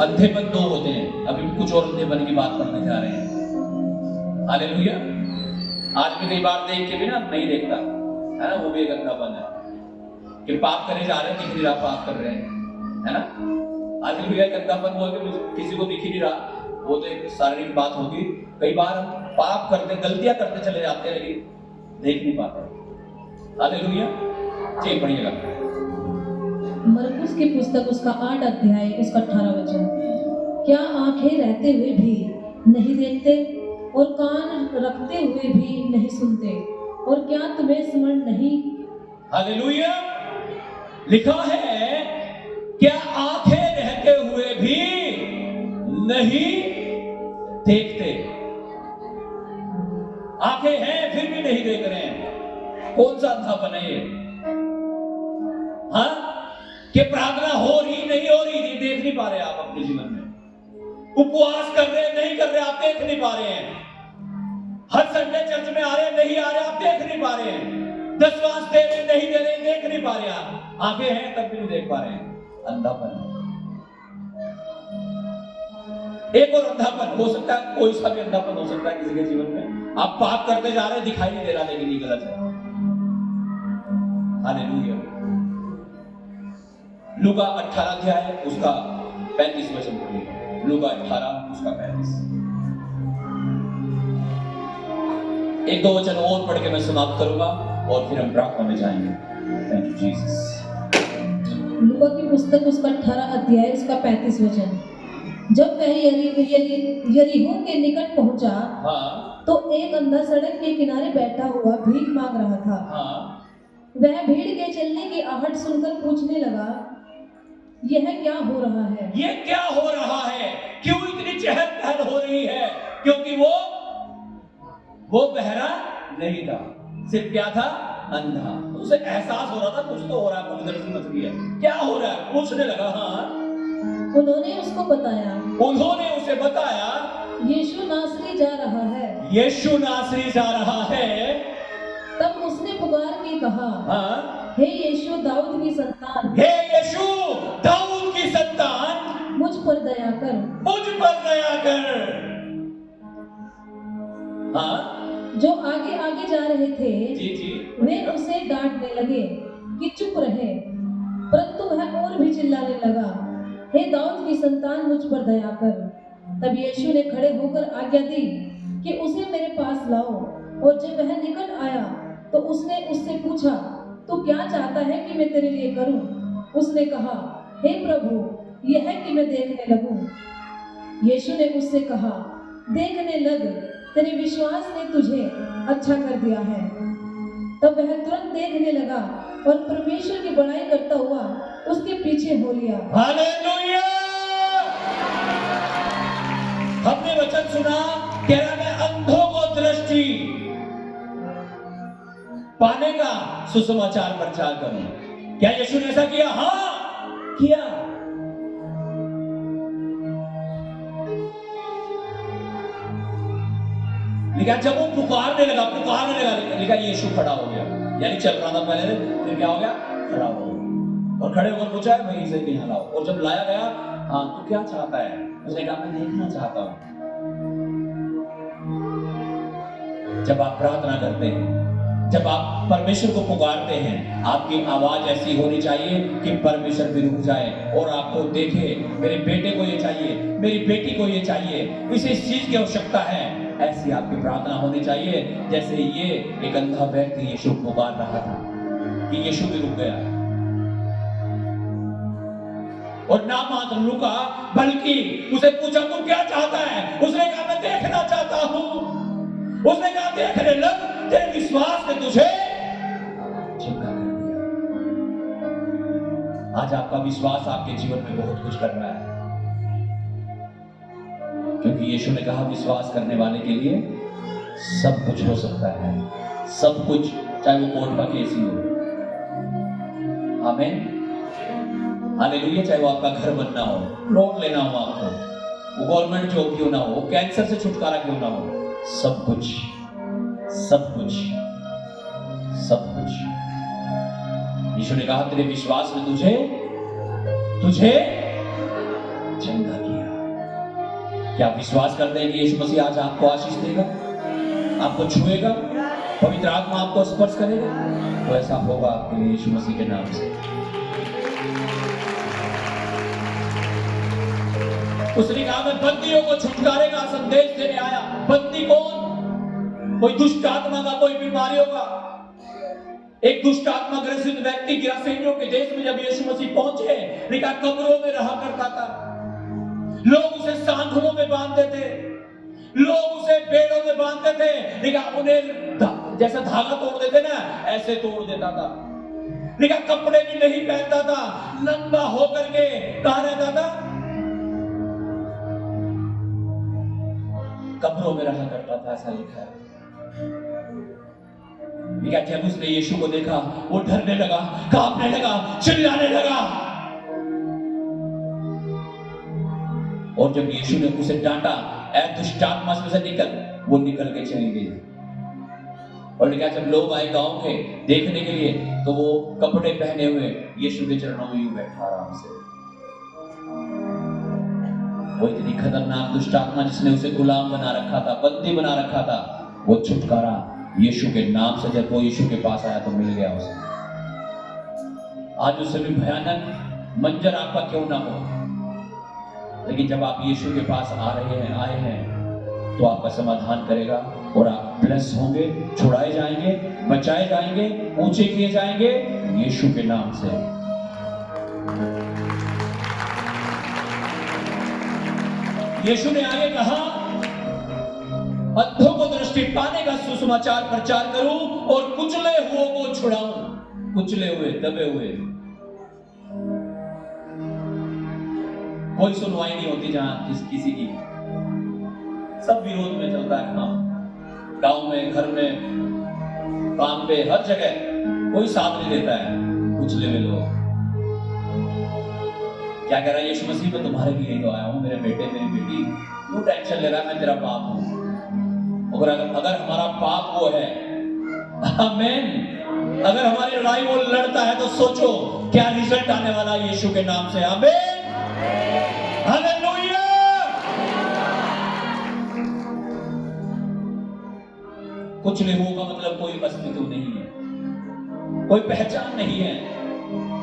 अंधेपन 2 होते हैं, अभी कुछ और अंधेपन की बात करने जा रहे हैं। हालेलुया। आज भी कई बार देख के भी ना नहीं देखता है ना, वो भी एक अंधापन है कि पाप करने जा रहे हैं, दिख नहीं रहा पाप कर रहे हैं, है ना। हालेलुया। एक अंधापन वो है कि किसी को दिख ही नहीं रहा, वो तो एक शारीरिक बात होगी। कई बार पाप करते, गलतियां करते चले जाते हैं लेकिन देख नहीं पाते। हालेलुया। चलिए पढ़िएगा मरकुस की पुस्तक उसका 8 अध्याय उसका 18 वचन। क्या आंखें रहते हुए भी नहीं देखते और कान रखते हुए भी नहीं सुनते, और क्या तुम्हें समझ नहीं? हालेलुया। लिखा है क्या आंखें रहते हुए भी नहीं देखते। आंखें हैं फिर भी नहीं देख रहे हैं। कौन सा अंधापन है ये? हाँ, कि प्रार्थना हो रही नहीं हो रही, नहीं देख नहीं पा रहे आप अपने जीवन में। उपवास कर रहे नहीं कर रहे, आप देख नहीं पा रहे हैं। हर संडे चर्च में आ रहे नहीं आ रहे, आप देख नहीं पा रहे हैं। दशवांश दे रहे नहीं दे रहे, देख नहीं पा रहे आप। आंखें हैं तब भी नहीं देख पा रहे हैं। अंधापन। एक और अंधापन हो सकता है, कोई सा भी अंधापन हो सकता है किसी के जीवन में। आप पाप करते जा रहे हैं, दिखाई नहीं दे रहा, लेकिन ये गलत है। हालेलुया। लूका 18 अध्याय उसका 35 वचन पढ़िए। लूका 18 उसका 35। एक दो वचन और पढ़ के मैं समाप्त करूंगा और फिर हम प्रार्थना में जाएंगे। Thank you Jesus. लूका की पुस्तक उसका 18 अध्याय उसका 35 वचन। जब वह यरीहो के निकट पहुंचा, हाँ तो एक अंधा सड़क के किनारे बैठा हुआ भीख मांग रहा था। हाँ। वह भीड़ के चलने की आहट सुनकर पूछने लगा, यह क्या हो रहा है? ये क्या हो रहा है? क्यों इतनी चहल पहल हो रही है? क्योंकि वो बहरा नहीं था, सिर्फ क्या था? अंधा। उसे एहसास हो रहा था कुछ तो हो रहा है, कुदरती मच रही है। क्या हो रहा है? पूछने लगा। हाँ। उन्होंने उसको बताया, उन्होंने उसे बताया, यीशु नासरी जा रहा है। यीशु नासरी जा रहा है। तब उसने पुकार के कहा, हाँ, हे यीशु दाऊद की संतान, हे यीशु दाऊद की संतान, मुझ पर दया कर। मुझ पर दया कर। हाँ, जो आगे आगे जा रहे थे जी वे उसे डांटने लगे कि चुप रहे, परंतु वह और भी चिल्लाने लगा, हे दाऊद की संतान, मुझ पर दया कर। तब यीशु ने खड़े होकर आज्ञा दी कि उसे मेरे पास लाओ, और जब वह निकट आया तो उसने उससे पूछा, तू क्या चाहता है कि मैं तेरे लिए करूं? उसने कहा, हे प्रभु, यह है कि मैं देखने लगूं। यीशु ने उससे कहा, देखने लग, तेरे विश्वास ने तुझे अच्छा कर दिया है। तब वह तुरंत देखने लगा और परमेश्वर की बड़ाई करता हुआ उसके पीछे हो लिया। हालेलुया। हमने वचन सुना, कह रहा मैं अंधों को दृष्टि पाने का सुसमाचार प्रचार करूं। क्या यीशु ने ऐसा किया? हाँ किया। लिखा जब वो पुकारने लगा, लिखा यीशु खड़ा हो गया। यानी चल रहा था पहले, फिर क्या हो गया? खड़ा हो गया। और खड़े होकर पूछा है, भाई इसे यहाँ लाओ। और जब लाया गया, हाँ तू क्या चाहता है? उसने कहा मैं देखना चाहता हूं। जब आप प्रार्थना करते हैं, जब आप परमेश्वर को पुकारते हैं, आपकी आवाज ऐसी होनी चाहिए कि परमेश्वर भी रुक जाए और आपको देखे। मेरे बेटे को ये चाहिए, मेरी बेटी को ये चाहिए, इसे इस चीज की आवश्यकता है। ऐसी आपकी प्रार्थना होनी चाहिए जैसे ये एक अंधा व्यक्ति यीशु पुकार रहा था कि यीशु भी रुक गया। और ना मात्र रुका, बल्कि उसे पूछा तू क्या चाहता है? उसने कहा मैं देखना चाहता हूं। उसने कहा देखने लग, तेरे विश्वास ने तुझे चंगा कर दिया। आज आपका विश्वास आपके जीवन में बहुत कुछ कर रहा है, क्योंकि यीशु ने कहा विश्वास करने वाले के लिए सब कुछ हो सकता है। सब कुछ, चाहे वो कोर्ट का केस ही हो। आमीन, हालेलुया। चाहे वो आपका घर बनना हो, लोन लेना हो आपको, वो गवर्नमेंट जॉब क्यों ना हो, कैंसर से छुटकारा क्यों ना हो, सब कुछ, सब कुछ, सब कुछ। यीशु ने कहा तेरे विश्वास ने तुझे चंगा किया। क्या आप विश्वास करते हैं कि यीशु मसीह आज आपको आशीष देगा, आपको छुएगा, पवित्र आत्मा आपको स्पर्श करेगा? तो ऐसा होगा आपके लिए यीशु मसीह के नाम से। उसने कहा मैं बंदियों को छुटकारे का संदेश देने आया। बंदी कौन? कोई दुष्ट आत्मा का, कोई बीमारियों का। एक दुष्ट आत्मा ग्रसित व्यक्ति गिरासेनियों के देश में जब यीशु मसीह पहुंचे, लिखा कब्रों में रहा करता था। लोग उसे सांखलों में बांधते थे, लोग उसे पेड़ों में बांधते थे। लिखा उन्हें जैसा धागा तोड़ देते ना, ऐसे तोड़ देता था। लिखा कपड़े भी नहीं पहनता था, नंगा होकर के कहां रहता था? कब्रों में रहा करता था, ऐसा लिखा है। जब उसने यीशु को देखा, वो डरने लगा, कांपने लगा, चिल्लाने लगा। और जब यीशु ने उसे डांटा, ऐ दुष्ट आत्मा से निकल, वो निकल के चली गई। और लिखा जब लोग आए गांव के देखने के लिए, तो वो कपड़े पहने हुए यीशु के चरणों में यूं बैठा आराम से। वो इतनी खतरनाक दुष्ट आत्मा जिसने उसे गुलाम बना रखा था, बंदी बना रखा था, वो छुटकारा यीशु के नाम से जब वो यीशु के पास आया तो मिल गया उसे। आज उससे भी भयानक मंजर आपका क्यों ना हो, लेकिन जब आप यीशु के पास आए हैं तो आपका समाधान करेगा और आप ब्लेस होंगे, छुड़ाए जाएंगे, बचाए जाएंगे, ऊंचे किए जाएंगे यीशु के नाम से। यीशु ने आगे कहा, अंधों को दृष्टि पाने का सुसमाचार प्रचार करूं और कुचले हुओं को छुड़ाऊं। कुचले हुए, दबे हुए, कोई सुनवाई नहीं होती जहां किसी की, सब विरोध में चलता है काम, गांव में, घर में, काम पे, हर जगह कोई साथ नहीं देता है। कुचले हुए लोग क्या कह रहा है यीशु मसीह, मैं तुम्हारे लिए तो आया हूं, मेरे बेटे मेरी बेटी, क्यों टेंशन ले रहा है, मैं तेरा बाप हूं। अगर हमारा पाप वो है, आमीन, अगर हमारी लड़ाई वो लड़ता है तो सोचो क्या रिजल्ट आने वाला है यीशु के नाम से। आमीन, हालेलुया। कुचले हुओं का मतलब कोई अस्तित्व नहीं है, कोई पहचान नहीं है।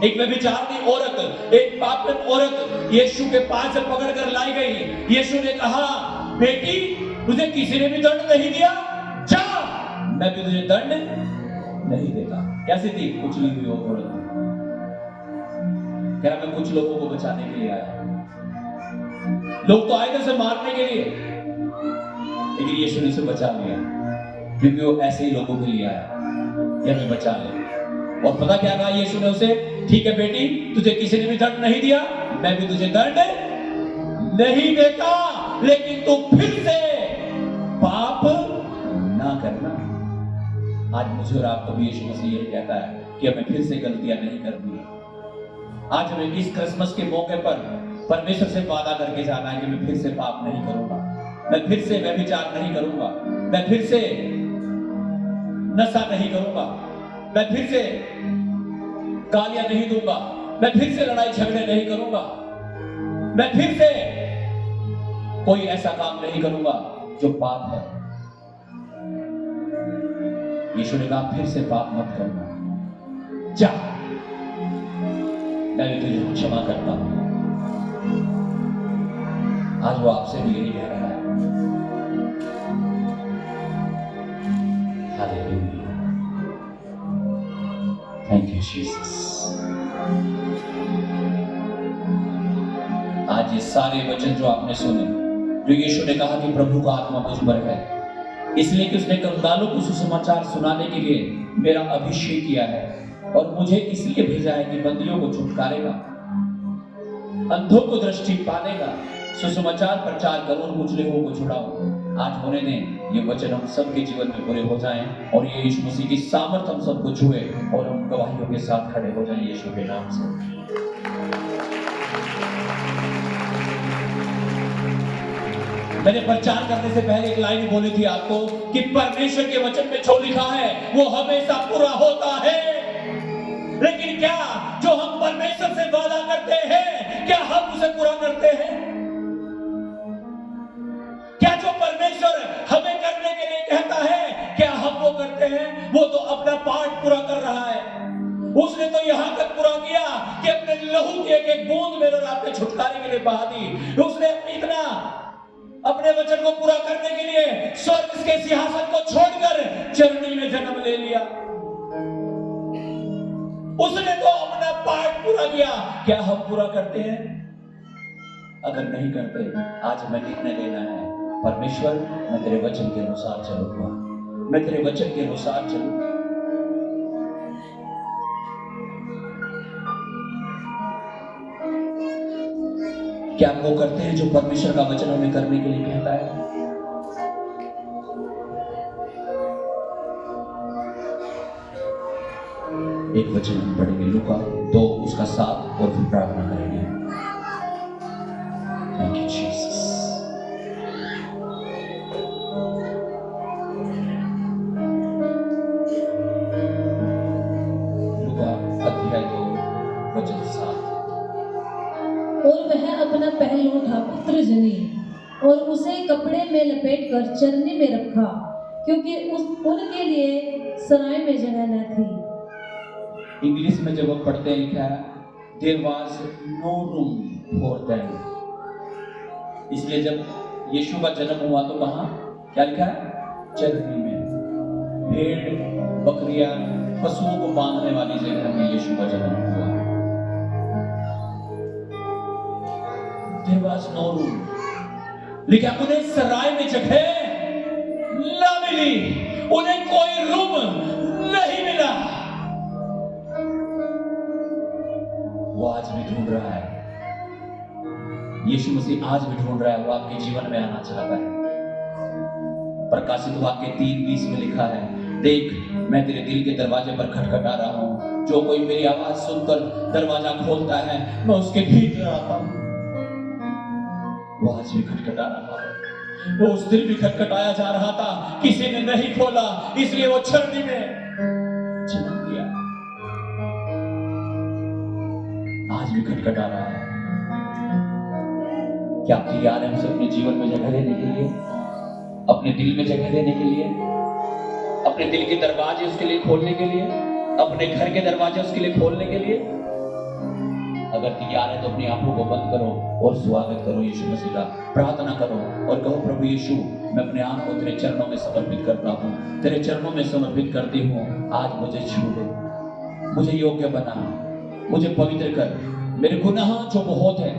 एक व्यभिचारिणी औरत, एक पापन औरत यीशु के पास से पकड़कर लाई गई। यीशु ने कहा, बेटी तुझे किसी ने भी दंड नहीं दिया, जा, मैं भी तुझे दंड नहीं देता। कैसी थी कुचली हुई औरत? कह रहा मैं कुछ लोगों को बचाने के लिए आया। लोग तो आए थे उसे मारने के लिए, लेकिन यीशु ने उसे बचा लिया, क्योंकि वो ऐसे ही लोगों के लिए आया कि हमें बचा ले। और पता क्या कहा यीशु ने उसे? ठीक है बेटी, तुझे किसी ने भी दंड नहीं दिया, मैं भी तुझे दंड नहीं देता, लेकिन तू फिर से पाप ना करना। आज मुझे और आपको भी यीशु मसीह यही कहता है कि हमें फिर से गलतियां नहीं करनी है। आज हमें इस क्रिसमस के मौके पर परमेश्वर से वादा करके जाना है कि मैं फिर से पाप नहीं करूंगा, मैं फिर से व्यभिचार नहीं करूंगा, मैं फिर से नशा नहीं करूंगा, मैं फिर से गालियां नहीं दूंगा, मैं फिर से लड़ाई झगड़े नहीं करूंगा, मैं फिर से कोई ऐसा काम नहीं करूंगा जो पाप है। यीशु ने कहा फिर से पाप मत करना, जा, मैं भी तुझे क्षमा करता हूं। आज वो आपसे भी यही कह रहा है। Hallelujah, thank you Jesus. आज ये सारे वचन जो आपने सुने, जो यीशु ने कहा कि प्रभु का आत्मा मुझ पर है, इसलिए कि उसने कंगालों को सुसमाचार सुनाने के लिए मेरा अभिषेक किया है, और मुझे इसलिए भेजा है कि बंदियों को छुटकारेगा, अंधों को दृष्टि पालेगा, सुसमाचार प्रचार करूं, कुचले हुओं को छुड़ाऊं। आज होने दें ये वचन हम सबके जीवन में पूरे हो जाएं, और ये यीशु मसीह की सामर्थ हम सबको छुए, और हम गवाहियों के साथ खड़े हो जाएं यीशु के नाम से। मैंने प्रचार करने से पहले एक लाइन बोली थी आपको कि परमेश्वर के वचन में जो लिखा है वो हमेशा पूरा होता है। लेकिन क्या जो हम परमेश्वर से वादा करते हैं, क्या हम उसे पूरा करते हैं? क्या जो परमेश्वर हमें करने के लिए कहता है, क्या हम वो करते हैं? वो तो अपना पार्ट पूरा कर रहा है। उसने तो यहां तक पूरा किया कि अपने लहू की एक एक बूंद मेरे और आपके छुटकारे के लिए बहा दी। उसने इतना अपने वचन को पूरा करने के लिए स्वर्ग के सिंहासन को छोड़कर चरनी में जन्म ले लिया। उसने तो अपना पार्ट पूरा किया। क्या हम पूरा करते हैं? अगर नहीं करते, आज हमें निर्णय लेना है, परमेश्वर मैं तेरे वचन के अनुसार चलूंगा, मैं तेरे वचन के अनुसार चलूंगा। क्या वो करते हैं जो परमेश्वर का वचन हमें करने के लिए कहता है? एक वचन हम पढ़ेंगे लूका 2 उसका 7 और फिर प्रार्थना करेंगे। Thank you Jesus. लूका अध्याय 2 वचन 7। और वह अपना पहलू उठा पुत्र जनी और उसे कपड़े में लपेटकर चरनी में रखा क्योंकि उनके लिए सराय में जगह न थी। इंग्लिश में जब हम पढ़ते हैं लिखा है there was no room for them. इसलिए जब यीशु का जन्म हुआ तो कहाँ क्या लिखा है? चरनी में, भेड़ बकरियां पशुओं को बांधने वाली जगह में यीशु का जन्म हुआ। देयर वाज नो रूम, लिखा उन्हें सराय में जगह न मिली, उन्हें कोई रूम नहीं मिला। वो आज भी ढूंढ रहा है, यीशु मसीह आज भी ढूंढ रहा है, वो आपके जीवन में आना चाहता है। प्रकाशित वाक्य 3:20 में लिखा है, देख मैं तेरे दिल के दरवाजे पर खटखटा रहा हूं, जो कोई मेरी आवाज सुनकर दरवाजा खोलता है मैं उसके भीतर आता हूं। वो आज भी खटखटा रहा है, वो उस दिन भी खटखटाया जा रहा था, किसी ने नहीं खोला, इसलिए वो छरनी में जन्म लिया। आज भी खटखटा रहा है। क्या आप तैयार हैं उसे अपने जीवन में जगह देने के लिए, अपने दिल में जगह देने के लिए, अपने दिल के दरवाजे उसके लिए खोलने के लिए, अपने घर के दरवाजे उसके लिए खोलने के लिए? अगर तैयार है तो अपनी आंखों को बंद करो और स्वागत करो यीशु मसीह का, प्रार्थना करो और कहो, प्रभु यीशु मैं अपने आप को तेरे चरणों में समर्पित करता हूँ, तेरे चरणों में समर्पित करती हूँ। आज मुझे छू दे, मुझे योग्य बना, मुझे पवित्र कर। मेरे गुनाह जो बहुत है,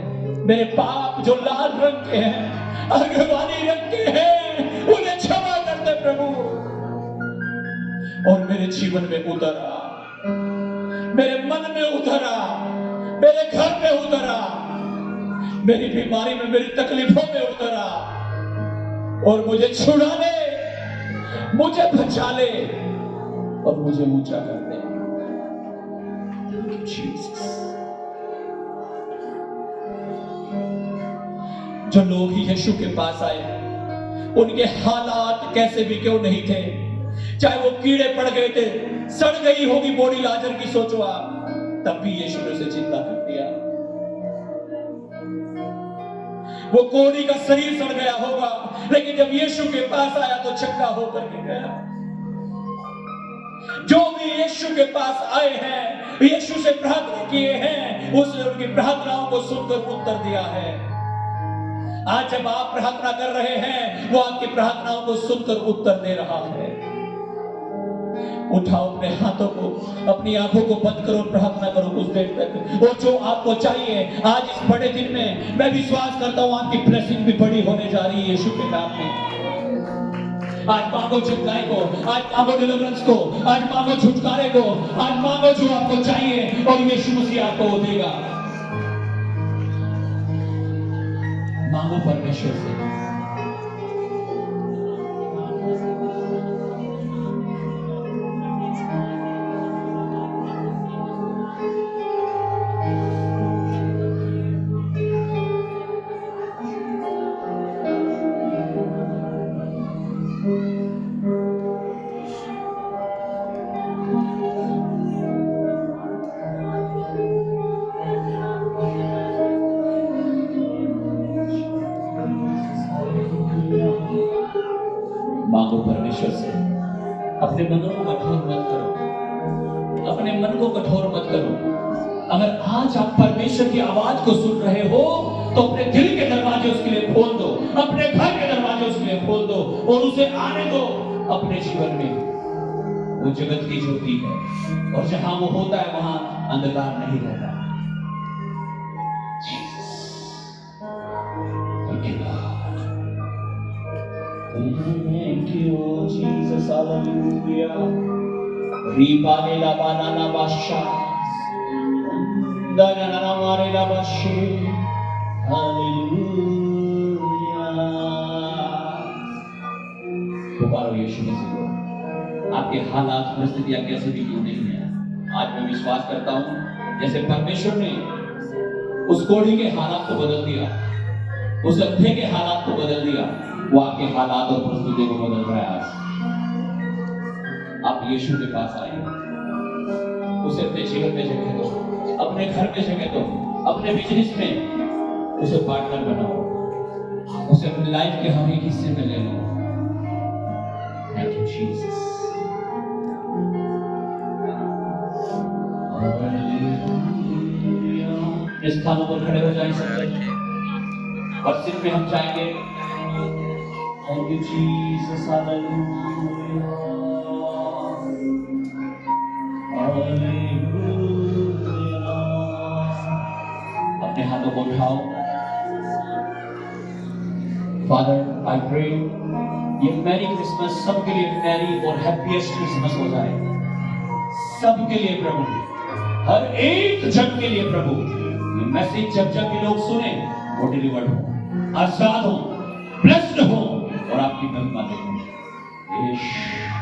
मेरे पाप जो लाल रंग के हैं, अर्गवानी रंग के हैं, उन्हें क्षमा कर दे प्रभु। और मेरे जीवन में उतर आ, मेरे मन में उतर आ, मेरे घर में उतर आ, मेरी बीमारी में, मेरी तकलीफों में उतर आ और मुझे छुड़ा ले, मुझे बचा ले और मुझे ऊंचा कर दे। जीसस। जो लोग यीशु के पास आए, उनके हालात कैसे भी क्यों नहीं थे, चाहे वो कीड़े पड़ गए थे, सड़ गई होगी बॉडी लाजर की, सोचो आप, तब भी यीशु ने उसे जिंदा कर दिया। वो कोढ़ी का शरीर सड़ गया होगा, लेकिन जब यीशु के पास आया तो चंगा होकर के गया। जो भी यीशु के पास आए हैं, यीशु से प्रार्थना किए हैं, उसने उनकी प्रार्थनाओं को सुनकर उत्तर दिया है। आज जब आप प्रार्थना कर रहे हैं, वो आपकी प्रार्थनाओं को सुनकर उत्तर दे रहा है। उठाओ अपने हाथों को, अपनी आंखों को बंद करो, प्रार्थना करो कुछ देर तक। और जो आपको चाहिए आज इस बड़े दिन में, मैं विश्वास करता हूं आपकी ब्लेसिंग भी बड़ी होने जा रही है यीशु के नाम में। आज मांगो छुटकारे को, आज मांगो डिलीवरेंस को, आज मांगो छुटकारे को, आज मांगो जो आपको चाहिए और यीशु मसीह आपको देगा। मांगो परमेश्वर से। मांगो परमेश्वर से। अपने मनों को कठोर मत करो, अपने मन को कठोर मत करो। अगर आज आप परमेश्वर की आवाज को सुन रहे हो तो अपने दिल के दरवाजे उसके लिए खोल दो, अपने घर के दरवाजे उसके लिए खोल दो और उसे आने दो अपने जीवन में। वो जगत की ज्योति है और जहां वो होता है वहां अंधकार नहीं रहता। Thank you, Jesus, hallelujah. Ribane la banana basha, dana na mare la bashi, hallelujah. पुकारो यीशु मसीह को। आपके हालात परिस्थितियां कैसे भी क्यों नहीं है, आज मैं विश्वास करता हूं जैसे परमेश्वर ने उस कोढ़ी के हालात को बदल दिया, उस अंधे के हालात को बदल दिया, वो आपके हालात और परिस्थितियों को बदल रहा है। आज आप यीशु के पास आए, उसे अपने जीवन में जगह दो, अपने घर में जगह दो, अपने बिजनेस में उसे पार्टनर बनाओ, उसे अपने लाइफ के हर एक हिस्से में ले लो। Thank you, Jesus. इस स्थानों पर खड़े हो जाएं सब और सिर्फ में हम जाएंगे Thank you, Jesus. Hallelujah. Hallelujah. अपने हाथों को उठाओ. Father, I pray ये मैरी क्रिसमस सबके लिए मैरी और हैप्पीएस्ट क्रिसमस हो जाए. सबके लिए प्रभु, हर एक जन के लिए प्रभु, ये मैसेज जब जब ये लोग सुने वो डिलीवर्ड हो, आजाद हो, ब्लेस्ड हो और आपकी महिमा देखें. यीशु